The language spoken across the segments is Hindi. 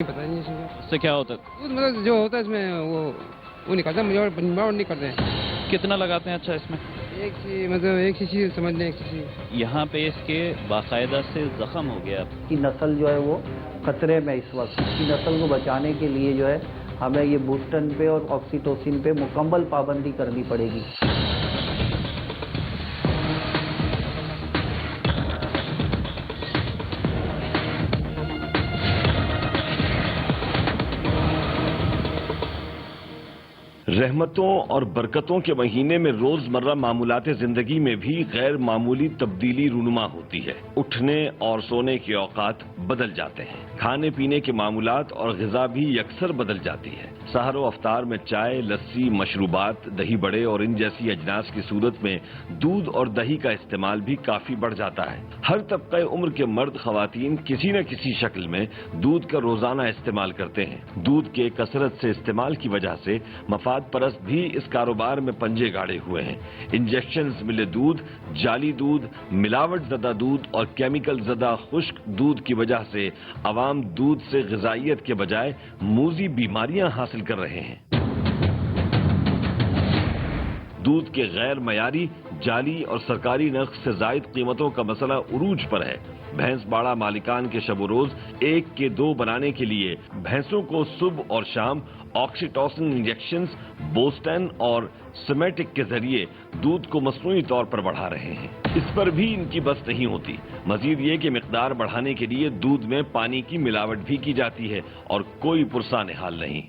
पता नहीं इसमें इससे क्या होता है? मतलब जो होता है इसमें वो निकलता है, मिलावट नहीं करते हैं। कितना लगाते हैं? अच्छा, इसमें एक शीशी समझ लें, एक शीशी। यहाँ पे इसके बाकायदा से जख्म हो गया की नस्ल जो है वो खतरे में इस वक्त। इसकी नस्ल को बचाने के लिए जो है हमें ये बूस्टन पे और ऑक्सीटोसिन पे मुकम्मल पाबंदी करनी पड़ेगी। रहमतों और बरकतों के महीने में रोजमर्रा मामूलात जिंदगी में भी गैर मामूली तब्दीली रूनुमा होती है। उठने और सोने के औकात बदल जाते हैं, खाने पीने के मामूलात और ग़िज़ा भी यकसर बदल जाती है। सहरो अफ्तार में चाय, लस्सी, मशरूबात, दही बड़े और इन जैसी अजनास की सूरत में दूध और दही का इस्तेमाल भी काफी बढ़ जाता है। हर तबक़े उम्र के मर्द ख़वातीन किसी न किसी शक्ल में दूध का रोजाना इस्तेमाल करते हैं। दूध के कसरत से इस्तेमाल की वजह से मफाद परस्त भी इस कारोबार में पंजे गाड़े हुए हैं। इंजेक्शंस मिले दूध, जाली दूध, मिलावट ज़दा दूध और केमिकल ज़दा खुश्क दूध की वजह से अवाम दूध से ग़िज़ाइयत के बजाय मूज़ी बीमारियां हासिल कर रहे हैं। दूध के गैर मयारी, जाली और सरकारी नर्ख से जायद कीमतों का मसला उरूज पर है। भैंस बाड़ा मालिकान के शब रोज 1 के 2 बनाने के लिए भैंसों को सुबह और शाम ऑक्सीटोसिन इंजेक्शंस, बोस्टन और सिमेटिक के जरिए दूध को मसनूई तौर पर बढ़ा रहे हैं। इस पर भी इनकी बस नहीं होती। मजीद ये कि मिकदार बढ़ाने के लिए दूध में पानी की मिलावट भी की जाती है और कोई पुरसान हाल नहीं।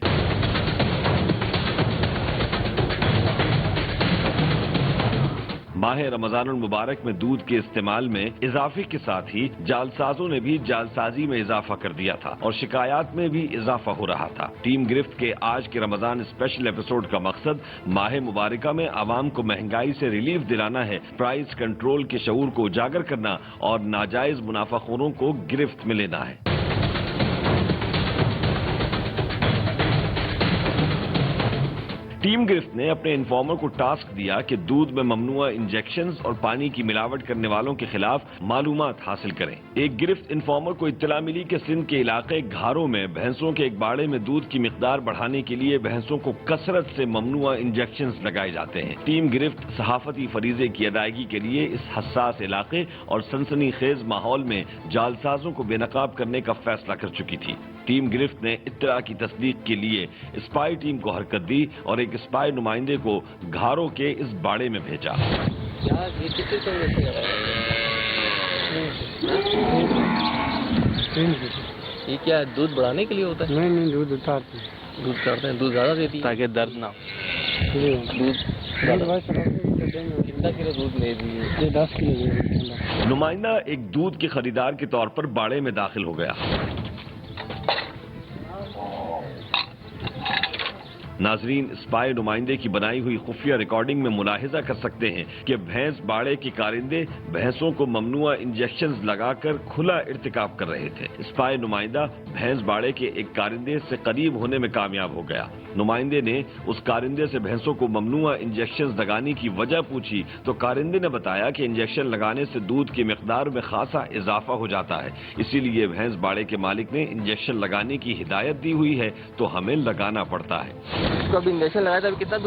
माह रमजानुल मुबारक में दूध के इस्तेमाल में इजाफे के साथ ही जालसाजों ने भी जालसाजी में इजाफा कर दिया था और शिकायत में भी इजाफा हो रहा था। टीम गिरफ्त के आज के रमजान स्पेशल एपिसोड का मकसद माह मुबारका में आवाम को महंगाई से रिलीफ दिलाना है, प्राइस कंट्रोल के शऊर को उजागर करना और नाजायज मुनाफाखोरों को गिरफ्त में लेना है। टीम गिरफ्त ने अपने इन्फॉर्मर को टास्क दिया कि दूध में ममनुआ इंजेक्शंस और पानी की मिलावट करने वालों के खिलाफ मालूमात हासिल करें। एक गिरफ्त इन्फॉर्मर को इत्तला मिली कि सिंध के इलाके घारों में भैंसों के एक बाड़े में दूध की मिकदार बढ़ाने के लिए भैंसों को कसरत से ममनुआ इंजेक्शंस लगाए जाते हैं। टीम गिरफ्त सहाफती फरीजे की अदायगी के लिए इस हसास इलाके और सनसनीखेज माहौल में जालसाजों को बेनकाब करने का फैसला कर चुकी थी। टीम गिरफ्त ने इत्तला की तस्दीक के लिए स्पाई टीम को हरकत दी और एक स्पाई नुमाइंदे को घारों के इस बाड़े में भेजा। ये क्या दूध बढ़ाने के लिए होता है? नहीं, दूध उतारते हैं। दूध करते हैं, दूध ज्यादा देती है ताकि दर्द ना हो। कितना किलो दूध ले दिए? ये 10 किलो। नुमाइंदा एक दूध के खरीदार के तौर पर बाड़े में दाखिल हो गया। नाजरीन, स्पाई नुमाइंदे की बनाई हुई खुफिया रिकॉर्डिंग में मुलाहिजा कर सकते हैं कि भैंस बाड़े के कारिंदे भैंसों को ममनुआ इंजेक्शंस लगाकर खुला इर्तिकाब कर रहे थे। स्पाई नुमाइंदा भैंस बाड़े के एक कारिंदे से करीब होने में कामयाब हो गया। नुमाइंदे ने उस कारिंदे से भैंसों को ममनुआ इंजेक्शंस लगाने की वजह पूछी तो कारिंदे ने बताया कि इंजेक्शन लगाने से दूध की मिकदार में खासा इजाफा हो जाता है, इसीलिए भैंस बाड़े के मालिक ने इंजेक्शन लगाने की हिदायत दी हुई है तो हमें लगाना पड़ता है। इसको अभी इंजेक्शन लगाया था, कितना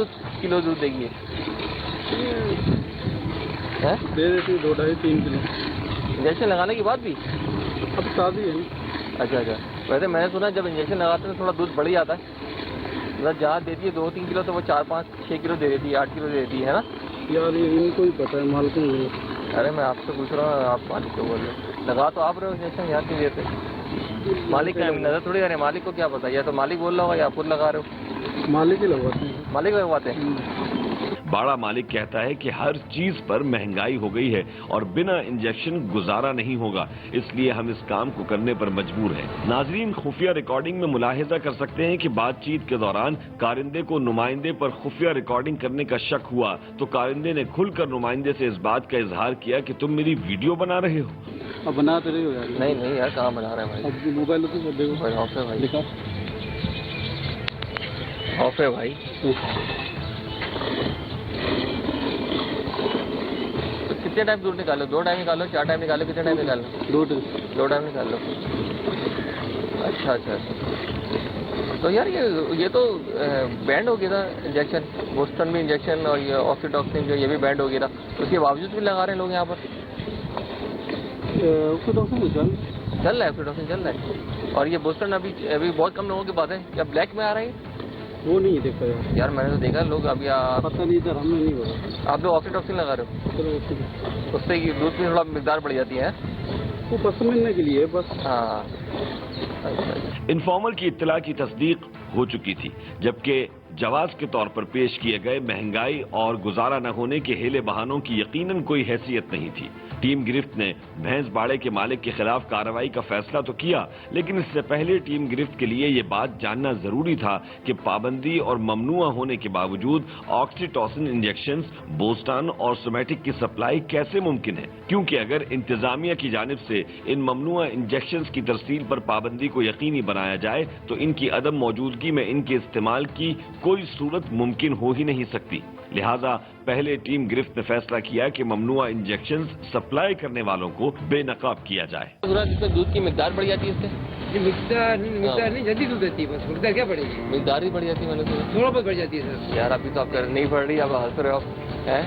किलो दूध देगी? दे देती 2, 2.5, 3 किलो। इंजेक्शन लगाने के बाद भी? अब शादी है। अच्छा। वैसे मैंने सुना जब इंजेक्शन लगाते हैं तो थोड़ा दूध बढ़ जाता है। मतलब जहाँ देती है 2-3 किलो तो वो 4, 5, 6 किलो दे देती है, 8 किलो दे देती है ना? यार ये इनको ही पता है, मालिक को। अरे मैं आपसे पूछ रहा हूँ, आप मालिक को बोल रहे। लगा तो आप रहे हो इंजेक्शन, यहाँ क्यों देते? मालिक का नजर थोड़ी आ रही है, मालिक को क्या पता? या तो मालिक बोल रहा होगा या खुद लगा रहे हो? मालिक ही लगवाते हैं। मालिक लगवाते हैं। बाड़ा मालिक कहता है कि हर चीज पर महंगाई हो गई है और बिना इंजेक्शन गुजारा नहीं होगा, इसलिए हम इस काम को करने पर मजबूर हैं। नाजरीन, खुफिया रिकॉर्डिंग में मुलाहिजा कर सकते हैं कि बातचीत के दौरान कारिंदे को नुमाइंदे पर खुफिया रिकॉर्डिंग करने का शक हुआ तो कारिंदे ने खुलकर नुमाइंदे से इस बात का इजहार किया कि तुम मेरी वीडियो बना रहे हो। अब बना तो रहे हो यार। नहीं यार, कहाँ बना रहे हैं भाई? अब मोबाइल तो देखो। ऑफ है भाई, दिखा। ऑफ है भाई। कितने टाइम दूध निकालो? 2 टाइम निकालो, 4 टाइम निकालो, कितने टाइम निकालो? 2 टाइम। 2 टाइम निकालो। अच्छा अच्छा अच्छा। तो यार ये तो बैंड हो गया था इंजेक्शन, बोस्टन भी इंजेक्शन और ये ऑक्सीटॉक्सिन जो ये भी बैंड हो गया था, उसके बावजूद भी लगा रहे हैं लोग यहाँ पर। ऑक्सीटॉक्सिन चल रहा है, ऑक्सीटॉक्सिन चल रहा है। और ये बोस्टन अभी बहुत कम लोगों के पास है, क्या ब्लैक में आ रहा है? वो नहीं देखा यार मैंने तो देखा लोग अभी पता नहीं सर, हमें नहीं पता। आप लोग ऑक्सीटॉक्सिन लगा रहे हो, उससे दूध की थोड़ा मिकदार बढ़ जाती है। वो पस मिलने के लिए बस। हाँ। इन्फॉर्मर की इत्तला की तस्दीक हो चुकी थी, जबकि जवाब के तौर पर पेश किए गए महंगाई और गुजारा न होने के हेले बहानों की यकीनन कोई हैसियत नहीं थी। टीम गिरफ्त ने भैंस बाड़े के मालिक के खिलाफ कार्रवाई का फैसला तो किया, लेकिन इससे पहले टीम गिरफ्त के लिए ये बात जानना जरूरी था कि पाबंदी और ममनुआ होने के बावजूद ऑक्सीटोसिन इंजेक्शन, बोस्टन और सोमेटिक की सप्लाई कैसे मुमकिन है, क्योंकि अगर इंतजामिया की जानिब से इन ममनुआ इंजेक्शन की तरसील पर पाबंदी को यकीनी बनाया जाए तो इनकी अदम मौजूदगी में इनके इस्तेमाल की कोई सूरत मुमकिन हो ही नहीं सकती। लिहाजा पहले टीम गिरफ्त ने फैसला किया कि ममनुआ इंजेक्शन सप्लाई करने वालों को बेनकाब किया जाए। इसमें दूध की मिकदार बढ़ जाती है इससे? मिकदार नहीं, जल्दी दूध देती है, बस मिकदार क्या बढ़ेगी? मिकदार ही बढ़ जाती है, मैंने सुना। थोड़ा बहुत बढ़ जाती है सर। यार अभी तो आप नहीं बढ़ रही, आप हंस रहे हो हैं?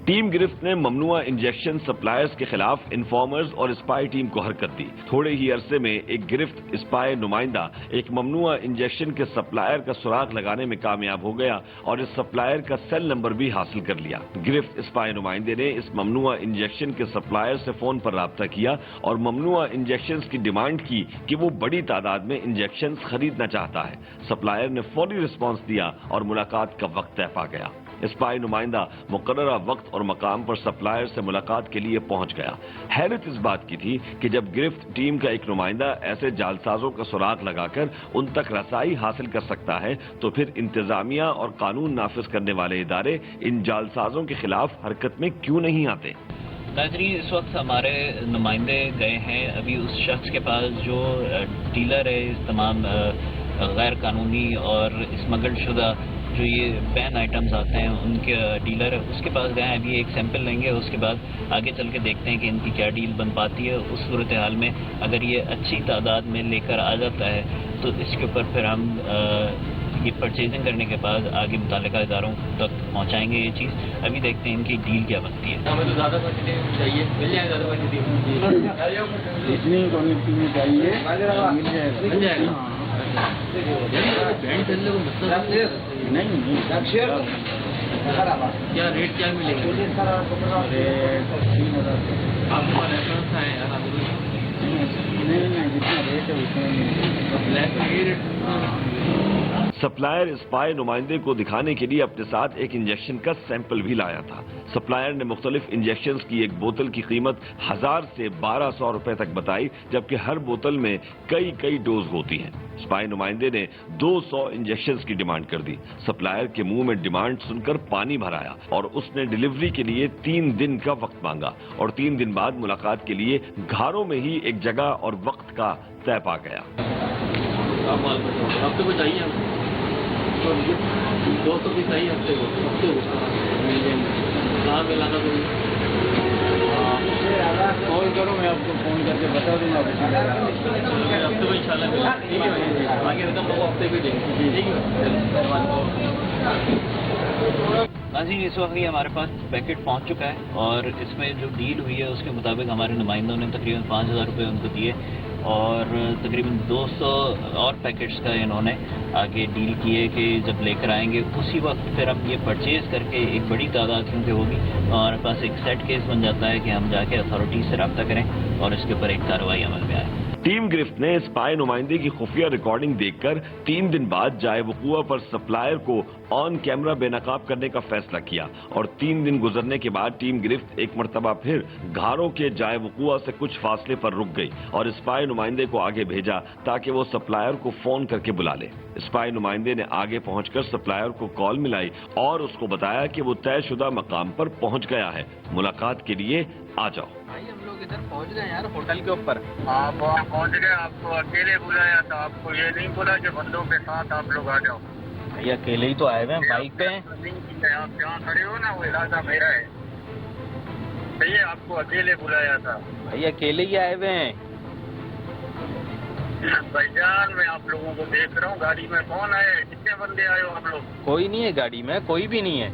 टीम गिरफ्त ने ममनुआ इंजेक्शन सप्लायर्स के खिलाफ इन्फॉर्मर्स और स्पाई टीम को हरकत दी। थोड़े ही अरसे में एक गिरफ्त स्पाई नुमाइंदा एक ममनुआ इंजेक्शन के सप्लायर का सुराग लगाने में कामयाब हो गया और इस सप्लायर का सेल नंबर भी हासिल कर लिया। गिरफ्त स्पाई नुमाइंदे ने इस ममनुआ इंजेक्शन के सप्लायर से फोन पर राब्ता किया और ममनुआ इंजेक्शन की डिमांड की कि वो बड़ी तादाद में इंजेक्शन खरीदना चाहता है। सप्लायर ने फौरी रिस्पॉन्स दिया और मुलाकात का वक्त तय पा गया। स्पाई नुमाइंदा मुकर्ररा वक्त और मकाम पर सप्लायर से मुलाकात के लिए पहुंच गया। हैरत इस बात की थी कि जब गिरफ्त टीम का एक नुमाइंदा ऐसे जालसाजों का सुराग लगाकर उन तक रसाई हासिल कर सकता है तो फिर इंतजामिया और कानून नाफिज करने वाले इदारे इन जालसाजों के खिलाफ हरकत में क्यों नहीं आते? नाज़रीन, इस वक्त हमारे नुमाइंदे गए हैं अभी उस शख्स के पास जो डीलर है इस तमाम गैर कानूनी और स्मगल शुदा जो ये बैन आइटम्स आते हैं उनके डीलर है, उसके पास गए हैं। अभी एक सैंपल लेंगे, उसके बाद आगे चल के देखते हैं कि इनकी क्या डील बन पाती है। उस सूरत हाल में अगर ये अच्छी तादाद में लेकर आ जाता है तो इसके ऊपर फिर हम ये परचेजिंग करने के बाद आगे मुताल्लिका इदारों तक पहुंचाएंगे ये चीज़। अभी देखते हैं इनकी डील क्या बनती है। हमें तो ज़्यादा क्वांटिटी चाहिए, मिल जाएगा ज़्यादा क्वांटिटी। इतनी क्वांटिटी में चाहिए, मिल जाएगा। मिल जाएगा। नहीं क्या रेट क्या मिलेगा? आपका रेफरेंस है यार? नहीं जितना रेट है उतना ब्लैक में ये रेट। सप्लायर स्पाई नुमाइंदे को दिखाने के लिए अपने साथ एक इंजेक्शन का सैंपल भी लाया था। सप्लायर ने मुख्तलिफ इंजेक्शन की एक बोतल की कीमत 1000 से 1200 रुपए तक बताई, जबकि हर बोतल में कई डोज होती हैं। स्पाई नुमाइंदे ने 200 इंजेक्शन की डिमांड कर दी। सप्लायर के मुंह में डिमांड सुनकर पानी भर आया और उसने डिलीवरी के लिए 3 दिन का वक्त मांगा और 3 दिन बाद मुलाकात के लिए घरों में ही एक जगह और वक्त का तय पा गया। हफ्ते को चाहिए, 200 भी चाहिए हफ्ते को। कहाँ पे लाना तो कॉल करो, मैं आपको फोन करके बता दूंगा। हफ्ते को इंशाल्लाह मिलेगा। ठीक है, आगे रकम तो हफ्ते भी देंगे। ठीक है। नाज़रीन, इस वक्त ये हमारे पास पैकेट पहुंच चुका है और इसमें जो डील हुई है उसके मुताबिक हमारे नुमाइंदों ने तकरीबन 5000 रुपये उनको दिए और तकरीबन 200 और पैकेट्स का इन्होंने आगे डील किए कि जब लेकर आएंगे उसी वक्त फिर हम ये परचेज करके एक बड़ी तादाद क्योंकि होगी तो हमारे पास एक सेट केस बन जाता है कि हम जाके अथॉरिटी से रब्ता करें और इसके ऊपर एक कार्रवाई अमल में आए। टीम गिरफ्त ने स्पाई नुमाइंदे की खुफिया रिकॉर्डिंग देखकर 3 दिन बाद जाए वक़ूआ पर सप्लायर को ऑन कैमरा बेनकाब करने का फैसला किया और 3 दिन गुजरने के बाद टीम गिरफ्त एक मरतबा फिर घारों के जाए वक़ूआ से कुछ फासले पर रुक गई और स्पाई नुमाइंदे को आगे भेजा ताकि वो सप्लायर को फोन करके बुला ले। स्पाई नुमाइंदे ने आगे पहुंचकर सप्लायर को कॉल मिलाई और उसको बताया कि वो तयशुदा मकाम पर पहुंच गया है, मुलाकात के लिए आ जाओ। भाई हम लोग इधर पहुंच गए यार, होटल के ऊपर। आप वहाँ पहुँच गए, आपको अकेले बुलाया था, आपको ये नहीं बोला कि बंदों के साथ आप लोग आ जाओ। ये अकेले ही तो आए हुए हैं, बाइक पे हैं। आप जहाँ खड़े हो ना वो इलाका मेरा है। भैया आपको अकेले बुलाया था। भाई अकेले ही आए हुए हैं। भाईजान मैं आप लोगों को देख रहा हूँ गाड़ी में, कौन आए, कितने बंदे आए हो आप लोग? कोई नहीं है गाड़ी में, कोई भी नहीं है।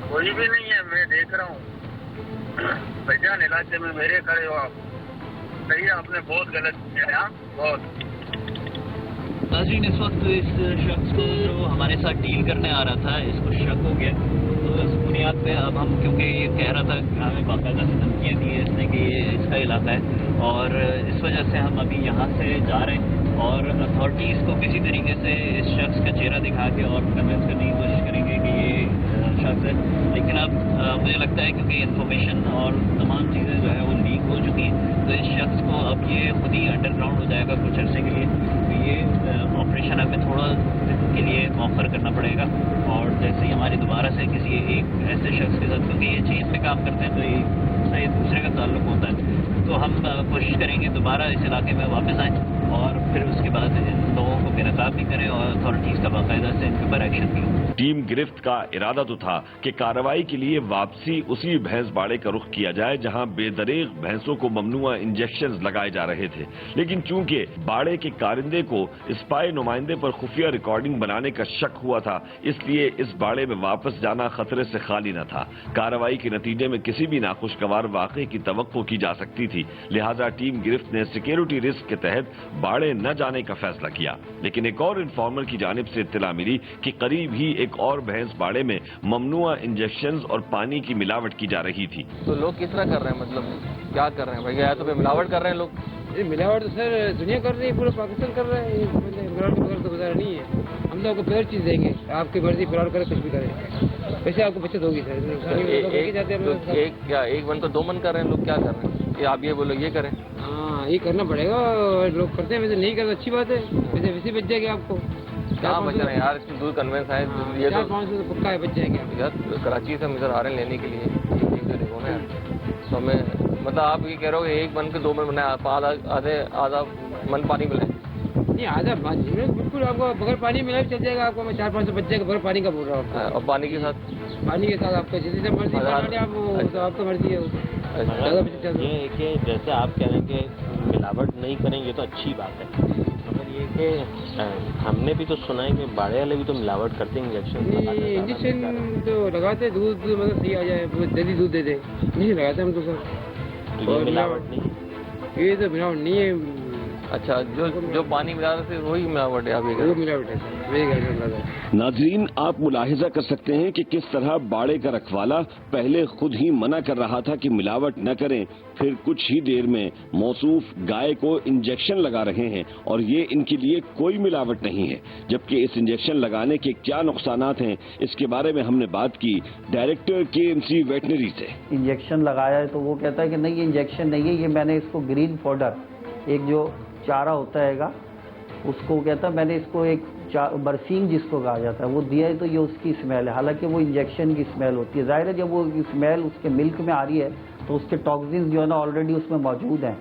कोई भी नहीं है, मैं देख रहा हूँ। भाईजान इलाके में मेरे खड़े हो आप, सही है, आपने बहुत गलत किया है। हाँ बहुत। नाज़रीन, इस वक्त इस शख्स को जो हमारे साथ डील करने आ रहा था, इसको शक हो गया, तो इस बुनियाद पे अब हम, क्योंकि ये कह रहा था कि हमें बाकायदा से धमकियाँ दी है इसने कि ये इसका इलाका है, और इस वजह से हम अभी यहाँ से जा रहे हैं और अथॉरिटीज़ को किसी तरीके से इस शख्स का चेहरा दिखा के और कन्विंस करने की कोशिश करेंगे कि ये शख्स है। लेकिन अब मुझे लगता है क्योंकि इन्फॉर्मेशन और तमाम चीज़ें जो है वो लीक हो चुकी हैं, तो इस शख्स को अब ये खुद ही अंडरग्राउंड हो जाएगा कुछ अर्से के लिए। तो ये ऑपरेशन हमें थोड़ा दिन के लिए मौखर करना पड़ेगा, और जैसे ही हमारी दोबारा से किसी एक ऐसे शख्स के साथ, क्योंकि ये चेन पे काम करते हैं तो ये दूसरे का ताल्लुक होता है, तो हम कोशिश करेंगे दोबारा इस इलाके में वापस आएँ और फिर उसके बाद इन लोगों को बेनकाब भी करें और अथॉरिटीज़ का बाकायदा से इनके ऊपर एक्शन भी हो। टीम गिरफ्त का इरादा तो था कि कार्रवाई के लिए वापसी उसी भैंस बाड़े का रुख किया जाए जहां बेदरेग भैंसों को ममनुआ इंजेक्शन लगाए जा रहे थे, लेकिन चूंकि बाड़े के कारिंदे को स्पाई नुमाइंदे पर खुफिया रिकॉर्डिंग बनाने का शक हुआ था, इसलिए इस बाड़े में वापस जाना खतरे से खाली न था। कार्रवाई के नतीजे में किसी भी नाखुशगवार वाक़े की तवक्को की जा सकती थी, लिहाजा टीम गिरफ्त ने सिक्योरिटी रिस्क के तहत बाड़े न जाने का फैसला किया। लेकिन एक और इन्फॉर्मर की जानिब से इत्तला मिली कि करीब ही एक और भैंस बाड़े में ममनुआ इंजेक्शन और पानी की मिलावट की जा रही थी। तो लोग किस तरह कर रहे हैं, मतलब क्या कर रहे हैं भैया? तो मिलावट कर रहे हैं लोग। ये मिलावट तो सर दुनिया कर रही है, पूरा पाकिस्तान कर रहा है। ये मिलावट के बगैर तो गुजारा नहीं है। हम तो आपको बेहतर चीज़ देंगे, आपकी मर्जी फिलहाल करे, कुछ भी करें, वैसे आपको बचत होगी सर। एक मन तो दो मन कर रहे हैं लोग, क्या कर रहे हैं? ये आप ये बोलो ये करें। हाँ ये करना पड़ेगा, और लोग करते हैं, वैसे नहीं करते अच्छी बात है, वैसे बच जाएगी आपको। कहाँ बच रहे हैं यार, इसमें दूर कन्वेंस है, ये तो 4-5 तो पक्का है, बच जाएंगे यार। कराची से हम इधर आ रहे हैं लेने के लिए, देखो ना यार। तो हमें मतलब आप ये कह रहे हो कि एक मन के दो मन बनाए, आधा मन पानी मिले। नहीं आधा बिल्कुल आपको बगैर पानी मिला चल जाएगा, आपको मैं 4-5 बच जाएगा बगैर पानी का बोल रहा हूँ। और पानी के साथ आपका जितनी मर्जी आप तो आपका मर्जी है। ये कि जैसे आप कह रहे हैं कि मिलावट नहीं करेंगे तो अच्छी बात है, मगर ये कि हमने भी तो सुना है कि बाड़े वाले भी तो मिलावट करते हैं, इंजेक्शन तो लगाते, दूध मतलब सही आ जाए, जल्दी दूध दे दे, नहीं लगाते हम तो सर। तो ये मिलावट नहीं है, ये तो मिलावट नहीं है। अच्छा, जो पानी मिलाने से वही मिलावट है, अभी वो मिलावट है सर। नाजरीन, आप मुलाहिजा कर सकते हैं कि किस तरह बाड़े का रखवाला पहले खुद ही मना कर रहा था कि मिलावट न करें, फिर कुछ ही देर में मौसूफ गाय को इंजेक्शन लगा रहे हैं और ये इनके लिए कोई मिलावट नहीं है। जबकि इस इंजेक्शन लगाने के क्या नुकसानात हैं, इसके बारे में हमने बात की डायरेक्टर KMC वेटनरी से। इंजेक्शन लगाया है तो वो कहता है कि नहीं ये इंजेक्शन नहीं है, ये मैंने इसको ग्रीन पाउडर, एक जो चारा होता हैगा उसको कहता है, मैंने इसको एक बरसीन जिसको कहा जाता है वो दिया है, तो ये उसकी स्मेल है। हालांकि वो इंजेक्शन की स्मेल होती है। जाहिर है जब वो स्मेल उसके मिल्क में आ रही है तो उसके टॉक्सिन्स जो है ना ऑलरेडी उसमें मौजूद हैं।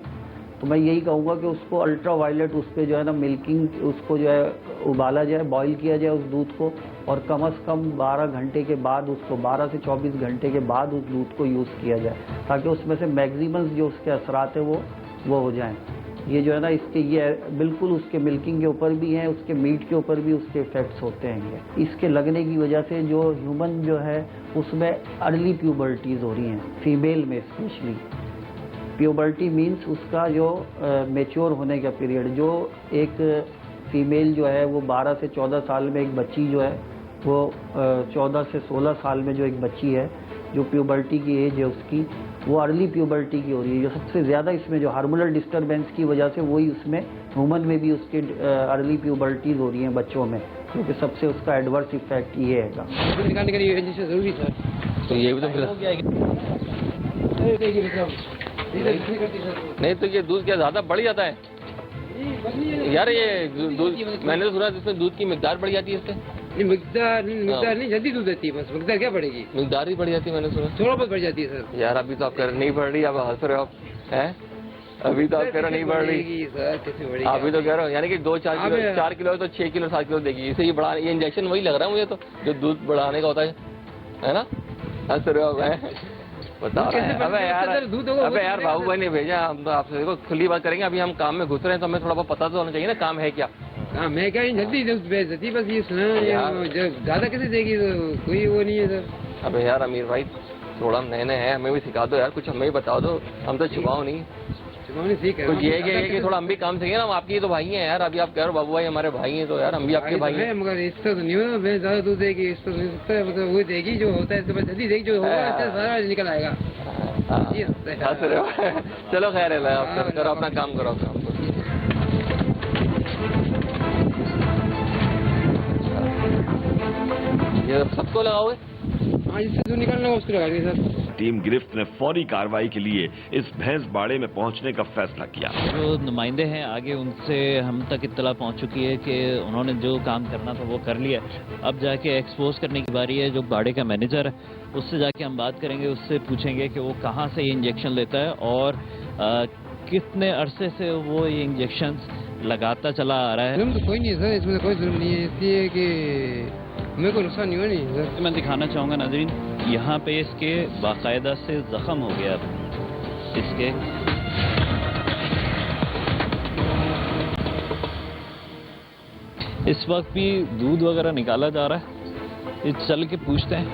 तो मैं यही कहूँगा कि उसको अल्ट्रा वायलेट उस पर जो है ना मिल्किंग, उसको जो है उबाला जाए, बॉईल किया जाए उस दूध को, और कम से कम 12 घंटे के बाद उसको, 12 से 24 घंटे के बाद उस दूध को यूज़ किया जाए, ताकि उसमें से मैक्सिमम जो उसके असरात है वो हो जाएँ। ये जो है ना इसके ये बिल्कुल उसके मिल्किंग के ऊपर भी हैं, उसके मीट के ऊपर भी उसके इफेक्ट्स होते हैं। इसके लगने की वजह से जो ह्यूमन जो है उसमें अर्ली प्यूबर्टीज़ हो रही हैं, फीमेल में स्पेशली। प्यूबर्टी मीन्स उसका जो मेच्योर होने का पीरियड, जो एक फीमेल जो है वो 12 से 14 साल में, एक बच्ची जो है वो 14 से 16 साल में जो एक बच्ची है, जो प्यूबर्टी की एज है उसकी, वो अर्ली प्यूबर्टी की हो रही है। जो सबसे ज़्यादा इसमें जो हार्मोनल डिस्टर्बेंस की वजह से वही उसमें ह्यूमन में भी उसके अर्ली प्यूबर्टीज़ हो रही हैं बच्चों में, क्योंकि सबसे उसका एडवर्स इफेक्ट ये है। निकालने के लिए जरूरी सर, तो ये भी तो नहीं तो ये दूध क्या ज़्यादा बढ़ जाता है यार? ये दूध मैंने तो सुना जिसमें दूध की मिकदार बढ़ जाती है इससे। मिकदार नहीं, जल्दी दूध देती है, बस मिकदार क्या बढ़ेगी, मिकदार ही बढ़ जाती है, मैंने सुना। थोड़ा बहुत बढ़ जाती है सर। यार अभी तो आप कर नहीं बढ़ रही, आप हंस रहे हो आप, हैं? अभी तो आप कह रहे हो नहीं बढ़ रही सर, कैसे बढ़ेगी? अभी तो कह रहे हो, यानी कि 4 किलो तो 6 किलो 7 किलो देगी। इसे ये बढ़ा, ये इंजेक्शन वही लग रहा है मुझे तो, जो दूध बढ़ाने का होता है ना? हंस रहे हो आप, हैं? बता दूध रहे कैसे हैं। बनता है? सर, दूध होगा, अबे वो यार तो बाबू भाई ने भेजा, हम तो आपसे देखो खुली बात करेंगे। अभी हम काम में घुस रहे हैं तो हमें थोड़ा बहुत पता तो होना चाहिए ना काम है क्या। हाँ, मैं क्या जल्दी भेज देती, बस ये सुना यार। ज्यादा कैसे देगी, तो कोई वो नहीं है सर। अबे यार अमीर भाई थोड़ा हम नए नए हैं, हमें भी सिखा दो यार, कुछ हमें भी बता दो, हम तो छुपाओ नहीं। ठीक है, कुछ ये कि थोड़ा हम भी काम सीखे ना, हम आपकी तो भाई हैं यार। अभी आप कह रहे हो बाबू भाई हमारे भाई हैं, तो यार हम भी आपके भाई हैं। मगर इससे तो नहीं होगा, भैंस ज्यादा दूध देगी, इससे तो नहीं सकता है, मतलब वो देगी जो होता है, इसके बाद जल्दी देगी जो होगा, अच्छा सारा निकल आएगा। ये होता है। हंस रहे हो। चलो खैर है, आप करो अपना काम, करो काम करो। ये सबको लगाओगे? हाँ, जिससे जो निकलना है उसको लगा देंगे सर। टीम गिरफ्त ने फौरी कार्रवाई के लिए इस भैंस बाड़े में पहुंचने का फैसला किया। जो नुमाइंदे हैं आगे, उनसे हम तक इत्तला पहुंच चुकी है कि उन्होंने जो काम करना था वो कर लिया। अब जाके एक्सपोज करने की बारी है। जो बाड़े का मैनेजर है उससे जाके हम बात करेंगे, उससे पूछेंगे कि वो कहाँ से ये इंजेक्शन लेता है और कितने अरसे से वो ये इंजेक्शन लगाता चला आ रहा है। जुर्म तो कोई नहीं है सर, इसमें कोई जुर्म नहीं है, इसलिए कि मेरे को नुकसान नहीं हुआ नहीं सर। मैं दिखाना चाहूँगा नाज़रीन, यहाँ पे इसके बाकायदा से जख्म हो गया इसके। इस वक्त भी दूध वगैरह निकाला जा रहा है, इस चल के पूछते हैं।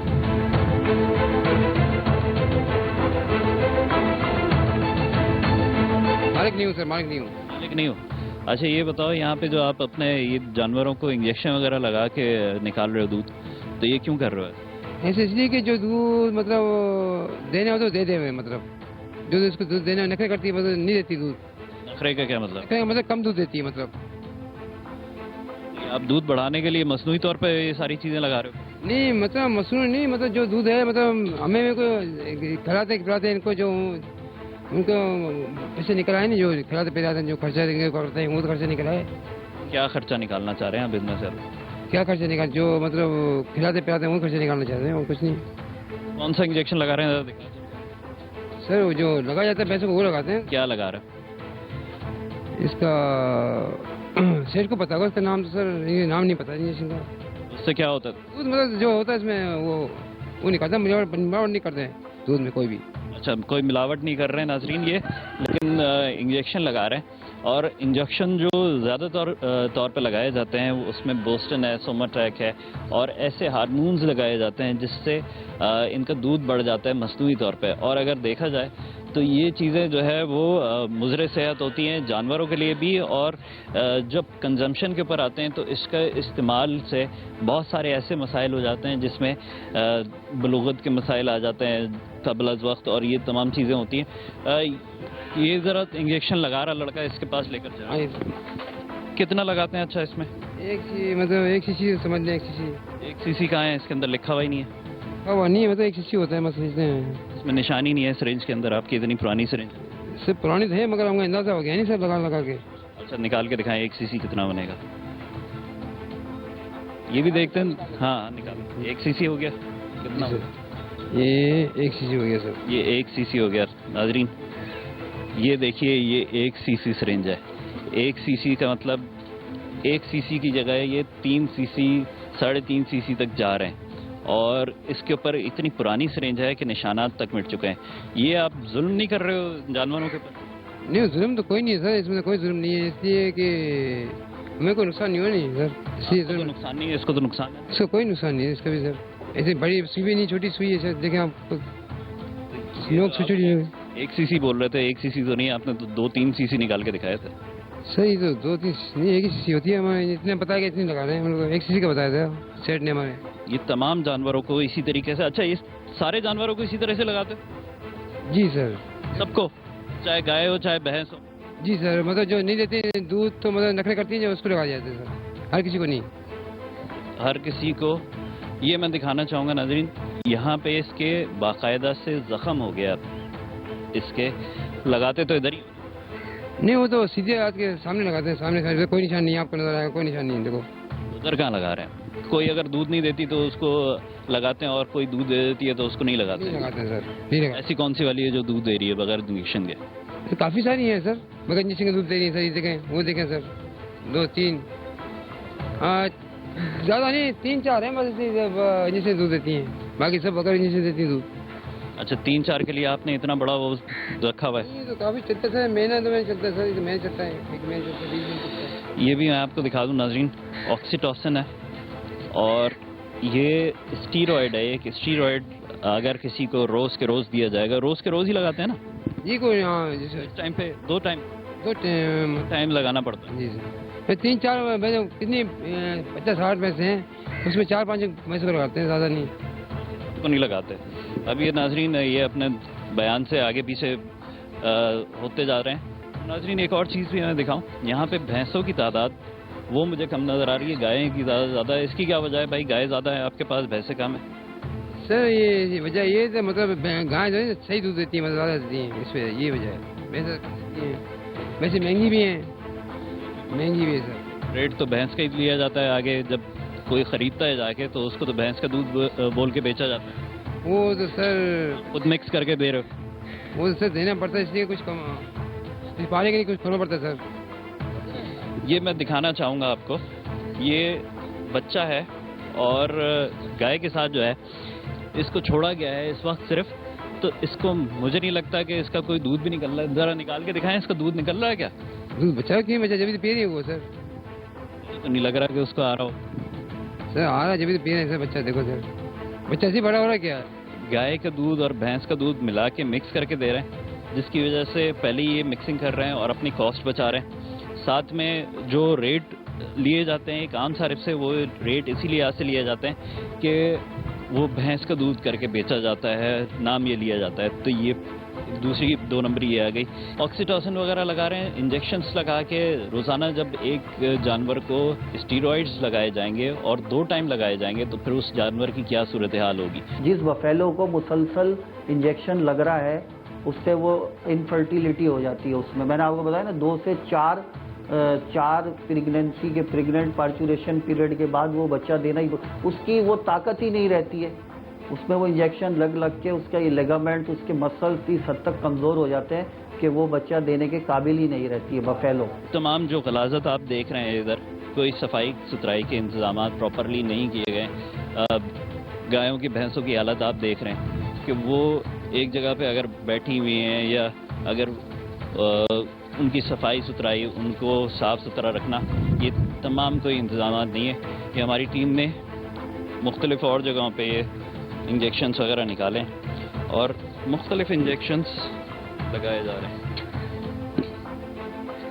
मालिक नहीं हूँ सर, मालिक नहीं हूँ। मालिक नहीं हो? अच्छा ये बताओ, यहाँ पे जो आप अपने ये जानवरों को इंजेक्शन वगैरह लगा के निकाल रहे हो दूध, तो ये क्यों कर रहे हो? ऐसे इसलिए कि जो दूध मतलब देने हो तो दे दे, मतलब जो इसको दूध देना नखरे करती है, मतलब नहीं देती दूध। नखरे का क्या मतलब? नखरे का मतलब कम दूध देती है मतलब। आप दूध बढ़ाने के लिए मसनूई तौर पे ये सारी चीजें लगा रहे हो? नहीं मतलब मसनून नहीं, मतलब जो दूध है, मतलब हमें मेरे को खिलाते इनको, जो उनको पैसे निकल आए नहीं, जो खिलाते पिलाते हैं, जो खर्चा करते हैं वो तो खर्चा निकल आए। क्या खर्चा निकालना चाह रहे हैं बिजनेस से? क्या खर्चा निकाल, जो मतलब खिलाते पिलाते हैं वो खर्चा निकालना चाहते हैं और कुछ नहीं। कौन सा इंजेक्शन लगा रहे हैं जरा दिखाओ। सर वो जो लगा जाता है पैसे को वो लगाते हैं। क्या लगा रहे हैं? इसका सेठ को पता होगा, इसका नाम तो सर ये नाम नहीं पता इंजेक्शन का। उससे क्या होता है? दूध मतलब जो होता है इसमें वो निकालता है, मिलावट नहीं करते हैं दूध में कोई भी। अच्छा, कोई मिलावट नहीं कर रहे हैं नाजरीन ये, लेकिन इंजेक्शन लगा रहे हैं। और इंजेक्शन जो ज़्यादातर तौर पे लगाए जाते हैं उसमें बोस्टन है, सोमाट्रैक है और ऐसे हार्मोन्स लगाए जाते हैं जिससे इनका दूध बढ़ जाता है मसनूई तौर पे। और अगर देखा जाए तो ये चीज़ें जो है वो मुज़र सेहत होती हैं जानवरों के लिए भी, और जब कंजम्पशन के ऊपर आते हैं तो इसका इस्तेमाल से बहुत सारे ऐसे मसाइल हो जाते हैं जिसमें बलूगत के मसाइल आ जाते हैं कबल अज़ वक्त, और ये तमाम चीज़ें होती हैं। ये ज़रा इंजेक्शन लगा रहा लड़का, इसके पास लेकर जाए। कितना लगाते हैं? अच्छा इसमें मतलब एक शीशी समझ लें, एक शीशी। एक सीसी कहाँ है? इसके अंदर लिखा हुआ ही नहीं है। वो नहीं है, मतलब एक शीशी होता है, मतलब इसमें निशानी नहीं है सिरिंज के अंदर। आपकी इतनी पुरानी सिरिंज? सिर्फ पुरानी तो है मगर हमको अंदाजा हो गया नहीं सर, लगा के। अच्छा निकाल के दिखाएं, एक सीसी कितना बनेगा ये भी देखते हैं। हाँ निकाल, एक सीसी हो गया। कितना हो? ये एक शीशी हो गया सर। ये एक सीसी हो गया नाजरीन। ये देखिए, ये एक सीसी सिरिंज है। एक सीसी का मतलब एक सीसी की जगह ये 3 सीसी 3.5 सीसी तक जा रहे हैं, और इसके ऊपर इतनी पुरानी सिरिंज है कि निशानात तक मिट चुके हैं। ये आप जुल्म नहीं कर रहे हो जानवरों के ऊपर? नहीं, जुल्म तो कोई नहीं है सर, इसमें कोई जुल्म नहीं है, इसलिए कि हमें कोई नुकसान नहीं हुआ नहीं सर, इसलिए तो नुकसान नहीं है। इसको तो नुकसान है। इसका कोई नुकसान नहीं है इसका भी सर। ऐसे बड़ी सुई नहीं, छोटी सुई है सर, देखें आप लोग छोटी। एक सीसी बोल रहे थे, एक सीसी तो नहीं, आपने तो 2-3 सीसी निकाल के दिखाए थे। सही तो 2-3 नहीं, एक ही शीशी होती है हमारे, इतने बताया कि इतनी लगा रहे हैं, मतलब एक शीशी का बताया था सेठ ने हमारे। ये तमाम जानवरों को इसी तरीके से? अच्छा, ये सारे जानवरों को इसी तरह से लगाते? जी सर। सबको, चाहे गाय हो चाहे भैंस हो? जी सर, मतलब जो नहीं देते दूध तो मतलब नखरे करती है, जो उसको लगा जाते हैं सर, हर किसी को नहीं। हर किसी को? ये मैं दिखाना चाहूँगा नाजरीन, यहाँ पे इसके बाकायदा से जख्म हो गया। इसके लगाते तो इधर ही नहीं, वो तो सीधे हाथ के सामने लगाते हैं, सामने कोई निशान नहीं है, आपको नजर आएगा, कोई निशान नहीं है। देखो उधर कहाँ लगा रहे हैं? कोई अगर दूध नहीं देती तो उसको लगाते हैं, और कोई दूध दे देती है तो उसको नहीं लगाते? नहीं लगाते हैं सर, नहीं लगाते। ऐसी कौन सी वाली है जो दूध दे रही है बगैर इंजेक्शन के? तो काफ़ी सारी हैं सर, बगैर इंजेक्शन के दूध दे रही है सर। ये देखें, वो देखें सर, 2-3 ज़्यादा नहीं, 3-4 हैं बस इंजेक्शन दूध देती हैं, बाकी सब बगैर इंजेक्शन देती हैं दूध। अच्छा 3-4 के लिए आपने इतना बड़ा वो रखा हुआ है। ये तो काफ़ी चलता सर, महीना तो मैं चलता है सर, मैं चलता है, एक महीना चलता है, 20 दिन चलता है। ये भी मैं आपको दिखा दूं नाजरीन, ऑक्सीटोसिन है और ये स्टीरॉयड है। एक स्टीरॉयड अगर किसी को रोज़ के रोज़ दिया जाएगा, रोज़ के रोज़ ही लगाते हैं ना जी कोई हाँ जैसे इस टाइम पे, दो टाइम लगाना पड़ता है। जी सर, मैं 3-4 भैंस कितनी 50-60 भैंसे हैं, उसमें 4-5 भैंस को लगाते हैं, ज़्यादा नहीं को नहीं लगाते। अब ये नाजरीन ये अपने बयान से आगे पीछे होते जा रहे हैं। नाजरीन एक और चीज़ भी मैं दिखाऊं, यहाँ पे भैंसों की तादाद वो मुझे कम नज़र आ रही है, गायें की ज़्यादा है। इसकी क्या वजह है भाई, गाय ज़्यादा है आपके पास, भैंसें कम है? सर ये वजह ये तो मतलब गाय जो है सही दूध देती है, मतलब ज़्यादा देती है, इस पर ये वजह है। वैसे महंगी भी है, महंगी भी है सर। रेट तो भैंस का ही लिया जाता है आगे, जब कोई ख़रीदता है जाके तो उसको तो भैंस का दूध बोल के बेचा जाता है। वो तो सर खुद मिक्स करके दे रहे हो? वो तो सर देना पड़ता है, इसलिए कुछ कम पाने के लिए कुछ करना पड़ता है सर। ये मैं दिखाना चाहूँगा आपको, ये बच्चा है और गाय के साथ जो है इसको छोड़ा गया है इस वक्त सिर्फ, तो इसको मुझे नहीं लगता कि इसका कोई दूध भी निकल रहा है। ज़रा निकाल के दिखाएं, इसका दूध निकल रहा है क्या? दूध बच्चा क्यों, बच्चा जब भी तो पी रही है वो सर। तो नहीं लग रहा कि उसको आ रहा हो सर, आ रहा है जब भी तो पी रहे हैं सर, बच्चा देखो सर, बच्चा ऐसे बड़ा हो रहा है क्या? गाय का दूध और भैंस का दूध मिला के मिक्स करके दे रहे हैं, जिसकी वजह से पहले ये मिक्सिंग कर रहे हैं और अपनी कॉस्ट बचा रहे हैं। साथ में जो रेट लिए जाते हैं एक आम सारिफ से, वो रेट इसीलिए यहाँ से लिए जाते हैं कि वो भैंस का दूध करके बेचा जाता है, नाम ये लिया जाता है। तो ये दूसरी 2 नंबर ये आ गई। ऑक्सीटोसिन वगैरह लगा रहे हैं, इंजेक्शंस लगा के रोज़ाना जब एक जानवर को स्टीरॉइड्स लगाए जाएंगे और 2 टाइम लगाए जाएंगे तो फिर उस जानवर की क्या सूरत हाल होगी। जिस बफेलो को मुसलसल इंजेक्शन लग रहा है उससे वो इनफर्टिलिटी हो जाती है। उसमें मैंने आपको बताया ना 2 से 4 प्रेगनेंसी के प्रेग्नेंट पार्चुरेशन पीरियड के बाद वो बच्चा देना ही, उसकी वो ताकत ही नहीं रहती है। उसमें वो इंजेक्शन लग के उसका ये लेगामेंट, उसके मसल्स इस हद तक कमज़ोर हो जाते हैं कि वो बच्चा देने के काबिल ही नहीं रहती है बफेलो। तमाम जो गलाजत आप देख रहे हैं इधर, कोई सफाई सुथराई के इंतजाम प्रॉपरली नहीं किए गए। गायों की भैंसों की हालत आप देख रहे हैं कि वो एक जगह पे अगर बैठी हुई हैं या अगर उनकी सफाई सुथराई, उनको साफ़ सुथरा रखना, ये तमाम कोई इंतजाम नहीं है। कि हमारी टीम ने मुख्तलिफ और जगहों पे ये इंजेक्शंस वगैरह निकालें और मुख्तलिफ इंजेक्शंस लगाए जा रहे हैं।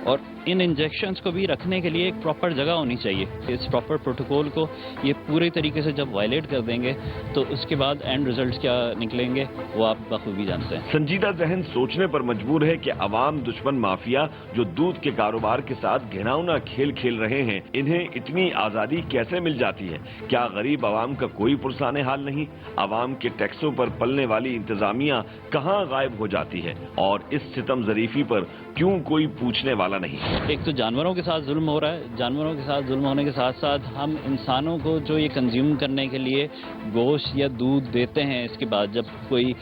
और इन इंजेक्शंस को भी रखने के लिए एक प्रॉपर जगह होनी चाहिए। इस प्रॉपर प्रोटोकॉल को ये पूरे तरीके से जब वायलेट कर देंगे तो उसके बाद एंड रिजल्ट्स क्या निकलेंगे वो आप बखूबी जानते हैं। संजीदा जहन सोचने पर मजबूर है कि अवाम दुश्मन माफिया जो दूध के कारोबार के साथ घिनौना खेल खेल रहे हैं, इन्हें इतनी आजादी कैसे मिल जाती है? क्या गरीब अवाम का कोई पुरसाने हाल नहीं? अवाम के टैक्सों पर पलने वाली इंतजामिया कहाँ गायब हो जाती है? और इस सितम जरीफी पर क्यों कोई पूछने वाला नहीं? एक तो जानवरों के साथ जुल्म हो रहा है, जानवरों के साथ जुल्म होने के साथ साथ हम इंसानों को जो ये कंज्यूम करने के लिए गोश्त या दूध देते हैं, इसके बाद जब कोई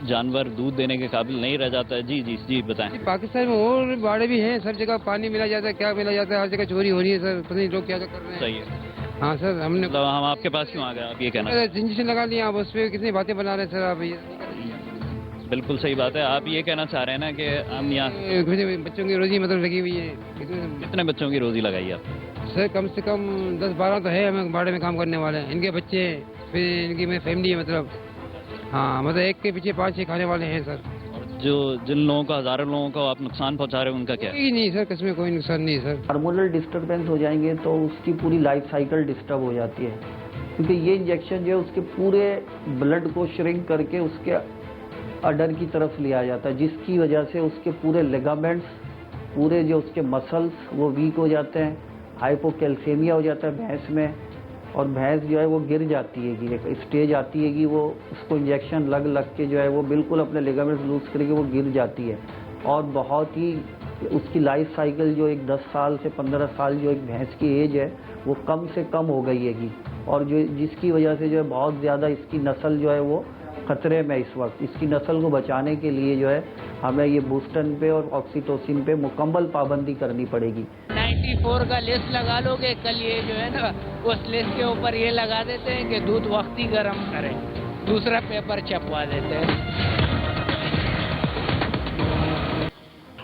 जानवर दूध देने के काबिल नहीं रह जाता है। जी जी जी बताएं। पाकिस्तान में और बाड़े भी हैं, सब जगह पानी मिला जाता है, क्या मिला जाता है, हर जगह चोरी हो रही है सर, पता नहीं लोग क्या कर रहे हैं। सही है। हाँ सर, हमने मतलब हम आपके पास क्यों आ गए, आप ये कहना? इंजेक्शन लगा लिया, आप उस पर कितनी बातें बना रहे हैं सर आप। ये बिल्कुल सही बात है। आप ये कहना चाह रहे हैं ना कि हम यहाँ बच्चों की रोजी मतलब लगी हुई है। कितने बच्चों की रोजी लगाई आप? सर कम से कम 10-12 तो है हमें बाड़े में काम करने वाले हैं, इनके बच्चे, फिर इनकी मेरी फैमिली है, मतलब हाँ मतलब एक के पीछे 5-6 खाने वाले हैं सर। और जो जिन लोगों को, हजारों लोगों को आप नुकसान पहुंचा रहे हैं, उनका क्या? कोई नहीं सर, किसमें कोई नुकसान नहीं सर। हार्मोनल डिस्टर्बेंस हो जाएंगे तो उसकी पूरी लाइफ साइकिल डिस्टर्ब हो जाती है, क्योंकि ये इंजेक्शन जो है उसके पूरे ब्लड को श्रिंक करके उसके अडर की तरफ लिया जाता है, जिसकी वजह से उसके पूरे लिगामेंट्स, पूरे जो उसके मसल्स वो वीक हो जाते हैं, हाइपोकैल्सीमिया हो जाता है भैंस में, और भैंस जो है वो गिर जाती है कि एक स्टेज आती है कि वो उसको इंजेक्शन लग के जो है वो बिल्कुल अपने लिगामेंट्स लूज करके वो गिर जाती है। और बहुत ही उसकी लाइफ साइकिल जो एक 10 साल से 15 साल जो एक भैंस की एज है वो कम से कम हो गई हैगी, और जो जिसकी वजह से जो है बहुत ज़्यादा इसकी नस्ल जो है वो खतरे में इस वक्त। इसकी नस्ल को बचाने के लिए जो है हमें ये बूस्टन पे और ऑक्सीटोसिन पे मुकम्मल पाबंदी करनी पड़ेगी। 94 का लेस लगा लोगे, कल ये जो है ना उस लेस के ऊपर ये लगा देते हैं कि दूध वक्त ही गर्म करें, दूसरा पेपर छपवा देते हैं।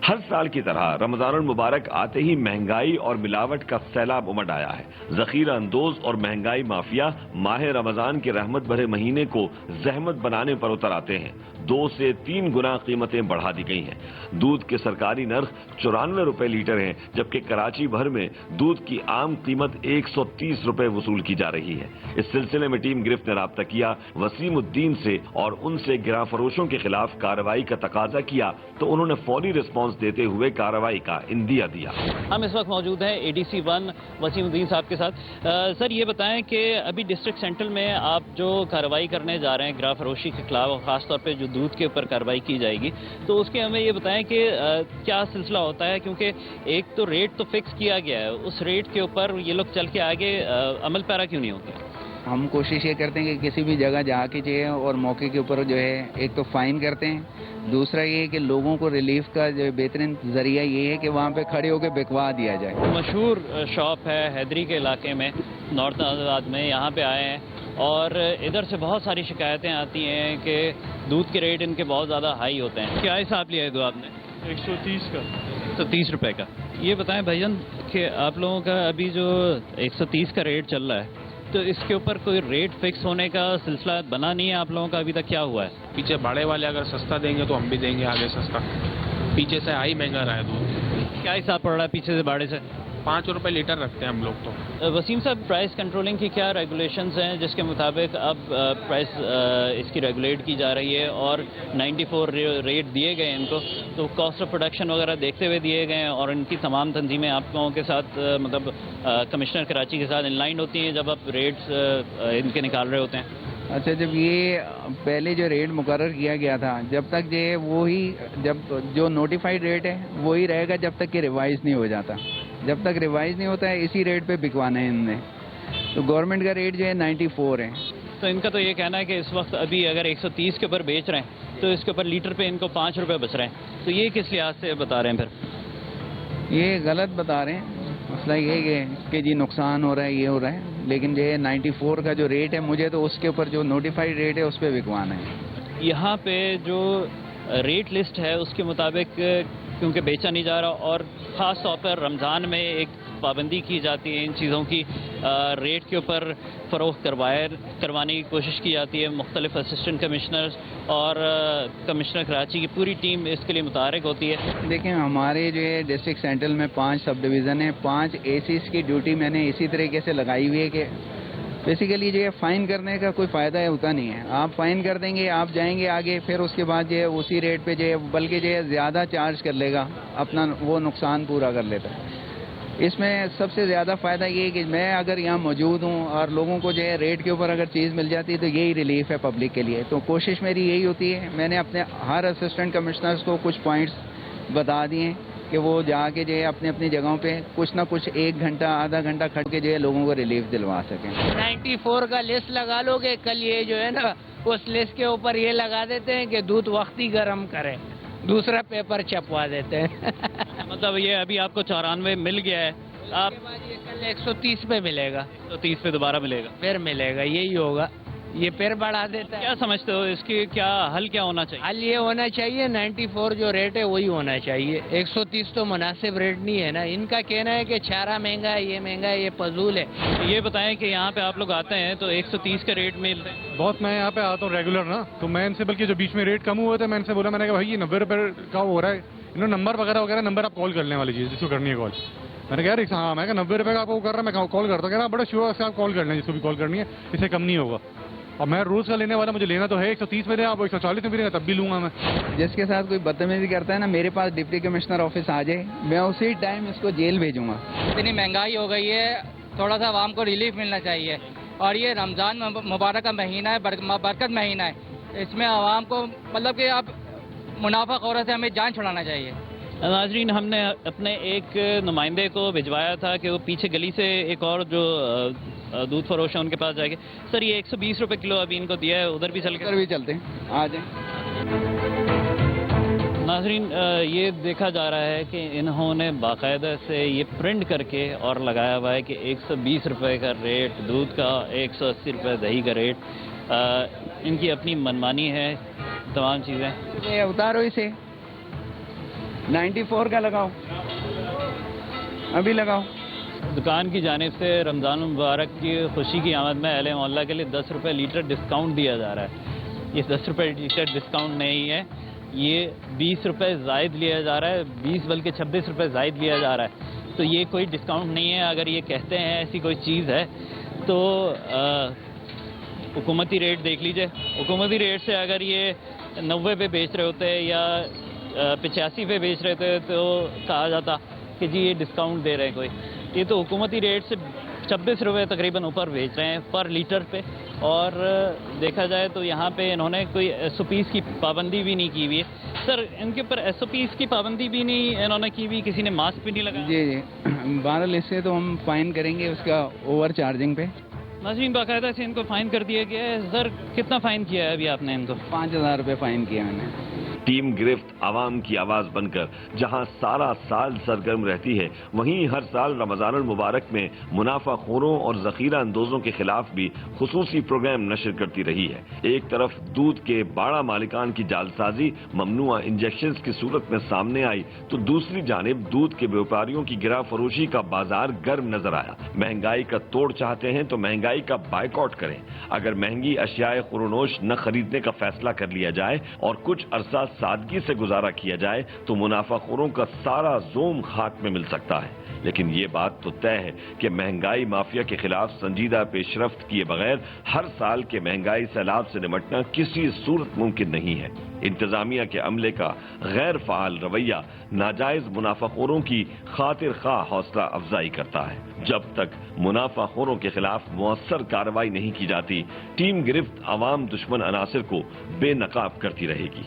हर साल की तरह रमजानुल मुबारक आते ही महंगाई और मिलावट का सैलाब उमड़ आया है। जखीरा अंदोज और महंगाई माफिया माह रमजान के रहमत भरे महीने को जहमत बनाने पर उतर आते हैं। 2 से 3 गुना कीमतें बढ़ा दी गई हैं। दूध के सरकारी नर्ख 94 रुपए लीटर हैं, जबकि कराची भर में दूध की आम कीमत 130 रुपए वसूल की जा रही है। इस सिलसिले में टीम गिरफ्त ने राब्ता किया वसीमुद्दीन से और उनसे गिरा फरोशों के खिलाफ कार्रवाई का तकाजा किया तो उन्होंने फौरी रिस्पॉन्स देते हुए कार्रवाई का इंदिया दिया। हम इस वक्त मौजूद हैं ADC 1 वसीमुद्दीन साहब के साथ। सर ये बताएं कि अभी डिस्ट्रिक्ट सेंट्रल में आप जो कार्रवाई करने जा रहे हैं गिरा फरोशी के खिलाफ, खासतौर पे जो दूध के ऊपर कार्रवाई की जाएगी, तो उसके हमें ये बताएं कि क्या सिलसिला होता है, क्योंकि एक तो रेट तो फिक्स किया गया है, उस रेट के ऊपर ये लोग चल के आगे अमल पैरा क्यों नहीं होते? हम कोशिश ये करते हैं कि किसी भी जगह जाके चाहिए और मौके के ऊपर जो है एक तो फाइन करते हैं, दूसरा ये है कि लोगों को रिलीफ का जो बेहतरीन जरिया ये है कि वहाँ पे खड़े होकर बिकवा दिया जाए। मशहूर शॉप है हैदरी के इलाके में, नॉर्थ आज़ाद में, यहाँ पे आए हैं और इधर से बहुत सारी शिकायतें आती हैं कि दूध के रेट इनके बहुत ज़्यादा हाई होते हैं। क्या हिसाब लिया है दूध आपने? 130 का। 130 रुपए का। ये बताएं भाईजान कि आप लोगों का अभी जो 130 का रेट चल रहा है, तो इसके ऊपर कोई रेट फिक्स होने का सिलसिला बना नहीं है आप लोगों का? अभी तक क्या हुआ है? पीछे बाड़े वाले अगर सस्ता देंगे तो हम भी देंगे आगे सस्ता। पीछे से हाई महंगा रहा है दूध। क्या हिसाब पड़ रहा है पीछे से बाड़े से? 5 रुपए लीटर रखते हैं हम लोग तो। वसीम साहब, प्राइस कंट्रोलिंग की क्या रेगुलेशंस हैं जिसके मुताबिक अब प्राइस इसकी रेगुलेट की जा रही है और 94 रेट दिए गए इनको, तो कॉस्ट ऑफ प्रोडक्शन वगैरह देखते हुए दिए गए हैं और इनकी तमाम तंजीमें आप लोगों के साथ मतलब कमिश्नर कराची के साथ इनलाइन होती हैं जब आप रेट्स इनके निकाल रहे होते हैं? अच्छा, जब ये पहले जो रेट मुकर्रर किया गया था, जब तक जो वही जब जो नोटिफाइड रेट है वही रहेगा जब तक कि रिवाइज नहीं हो जाता। जब तक रिवाइज नहीं होता है इसी रेट पे बिकवाना है इनने। तो गवर्नमेंट का रेट जो है 94 है। तो इनका तो ये कहना है कि इस वक्त अभी अगर 130 के ऊपर बेच रहे हैं तो इसके ऊपर लीटर पे इनको 5 रुपए बच रहे हैं, तो ये किस लिहाज से बता रहे हैं फिर? ये गलत बता रहे हैं। मसला ये है कि जी नुकसान हो रहा है, ये हो रहा है, लेकिन जो है 94 का जो रेट है मुझे तो उसके ऊपर जो नोटिफाइड रेट है उस पर बिकवाना है। यहाँ पे जो रेट लिस्ट है उसके मुताबिक क्योंकि बेचा नहीं जा रहा और ख़ास तौर पर रमज़ान में एक पाबंदी की जाती है इन चीज़ों की, रेट के ऊपर फ़रोख्त करवाने की कोशिश की जाती है। मुख्तलिफ असिस्टेंट कमिश्नर्स और कमिश्नर कराची की पूरी टीम इसके लिए मुतारक होती है। देखें, हमारे जो है डिस्ट्रिक्ट सेंट्रल में 5 सब डिवीज़न है, 5 ACs की ड्यूटी मैंने इसी तरीके से लगाई हुई है कि बेसिकली जो है फ़ाइन करने का कोई फ़ायदा होता नहीं है। आप फ़ाइन कर देंगे, आप जाएंगे आगे, फिर उसके बाद जो है उसी रेट पे जो है बल्कि जो है ज़्यादा चार्ज कर लेगा, अपना वो नुकसान पूरा कर लेता है। इसमें सबसे ज़्यादा फ़ायदा ये है कि मैं अगर यहाँ मौजूद हूँ और लोगों को जो है रेट के ऊपर अगर चीज़ मिल जाती है तो यही रिलीफ है पब्लिक के लिए। तो कोशिश मेरी यही होती है, मैंने अपने हर असिस्टेंट कमिश्नर्स को कुछ पॉइंट्स बता दिए कि वो जाके जो है अपनी अपनी जगहों पे कुछ ना कुछ 1 घंटा आधा घंटा खड़ के जो है लोगों को रिलीफ दिलवा सकें। 94 का लिस्ट लगा लोगे, कल ये जो है ना उस लिस्ट के ऊपर ये लगा देते हैं कि दूध वक्ती गर्म करे, दूसरा पेपर छपवा देते हैं। मतलब ये अभी आपको 94 मिल गया है, आप कल 130 पे मिलेगा, 130 पे दोबारा मिलेगा, फिर मिलेगा, यही होगा। ये फिर बढ़ा देता है। क्या समझते हो इसकी क्या हल क्या होना चाहिए? हल ये होना चाहिए 94 जो रेट है वही होना चाहिए। 130 तो मुनासिब रेट नहीं है ना। इनका कहना है कि चारा महंगा है, ये महंगा है, ये फजूल है। ये बताएं कि यहाँ पे आप लोग आते हैं तो 130 का रेट मिल रहा है। बहुत, मैं यहाँ पे आता हूँ रेगुलर ना, तो मैं इनसे बल्कि जो बीच में रेट कम हुआ था मैं इनसे बोला, मैंने कहा भाई ये 90 रुपये का हो रहा है, इन्होंने नंबर वगैरह नंबर आप कॉल करने वाली चीज़ जिसको करनी है कॉल। मैंने कहा यार हाँ, मैं 90 रुपये का आपको कर रहा, मैं कॉल करता हूँ, कह रहा बड़ा श्योर से आप कॉल कर लें जिसको भी कॉल करनी है, इससे कम नहीं होगा। और मैं रोज का लेने वाला, मुझे लेना तो है 130 में दे, आप 140 में भी देंगे तब भी लूंगा मैं। जिसके साथ कोई बदतमीजी करता है ना, मेरे पास डिप्टी कमिश्नर ऑफिस आ जाए, मैं उसी टाइम इसको जेल भेजूंगा। इतनी महंगाई हो गई है, थोड़ा सा आवाम को रिलीफ मिलना चाहिए। और ये रमज़ान मुबारक का महीना है, बरकत महीना है, इसमें आवाम को मतलब कि आप मुनाफाखोरों से हमें जान छुड़ाना चाहिए। नाजरीन, हमने अपने एक नुमाइंदे को भिजवाया था कि वो पीछे गली से एक और जो दूध फरोश है उनके पास जाएंगे। सर ये 120 रुपए किलो अभी इनको दिया है, उधर भी चलते हैं, आ जाए। नाजरीन, ये देखा जा रहा है कि इन्होंने बाकायदा से ये प्रिंट करके और लगाया हुआ है कि 120 रुपए का रेट दूध का, 180 रुपए दही का रेट। इनकी अपनी मनमानी है तमाम चीज़ें। ये उतारो इसे, 94 का लगाओ, अभी लगाओ। दुकान की जानिब से रमज़ान मुबारक की खुशी की आमद में अहले मोहल्ला के लिए 10 रुपये लीटर डिस्काउंट दिया जा रहा है। ये 10 रुपये लीटर डिस्काउंट नहीं है, ये 20 रुपये ज़ायद लिया जा रहा है, 20 बल्कि 26 रुपये ज़ायद लिया जा रहा है। तो ये कोई डिस्काउंट नहीं है। अगर ये कहते हैं ऐसी कोई चीज़ है तो हुकूमती रेट देख लीजिए। हुकूमती रेट से अगर ये 90 पे बेच रहे होते या 85 पे बेच रहे थे तो कहा जाता कि जी ये डिस्काउंट दे रहे हैं कोई। ये तो हुकूमती रेट से 26 रुपये तकरीबन ऊपर बेच रहे हैं पर लीटर पे। और देखा जाए तो यहाँ पे इन्होंने कोई SOPs की पाबंदी भी नहीं की हुई है। सर इनके ऊपर SOPs की पाबंदी भी नहीं इन्होंने की हुई, किसी ने मास्क भी नहीं लगाया। जी जी, बहरहाल इससे तो हम फाइन करेंगे उसका ओवर चार्जिंग पे। नाज़रीन बाकायदा से इनको फाइन कर दिया गया है। सर कितना फाइन किया है अभी आपने इनको? 5000 रुपये फाइन किया मैंने। टीम गिरफ्त आवाम की आवाज बनकर जहां सारा साल सरगर्म रहती है, वहीं हर साल रमजानुल मुबारक में मुनाफाखोरों और जखीरा अंदोजों के खिलाफ भी खुसूसी प्रोग्राम नशर करती रही है। एक तरफ दूध के बाड़ा मालिकान की जालसाजी ममनुआ इंजेक्शन की सूरत में सामने आई तो दूसरी जानिब दूध के व्यापारियों की गिरा फरोशी का बाजार गर्म नजर आया। महंगाई का तोड़ चाहते हैं तो महंगाई का बायकॉट करें। अगर महंगी अशियाए खुरोनोश न खरीदने का फैसला कर लिया जाए और कुछ अरसा सादगी से गुजारा किया जाए तो मुनाफाखोरों का सारा जोम खाक में मिल सकता है। लेकिन ये बात तो तय है कि महंगाई माफिया के खिलाफ संजीदा पेशरफ्त किए बगैर हर साल के महंगाई सैलाब से निपटना किसी सूरत मुमकिन नहीं है। इंतजामिया के अमले का गैर फाल रवैया नाजायज मुनाफाखोरों की खातिर खा हौसला अफजाई करता है। जब तक मुनाफाखोरों के खिलाफ मुअस्सर कार्रवाई नहीं की जाती, टीम गिरफ्त अवाम दुश्मन अनासिर को बेनकाब करती रहेगी।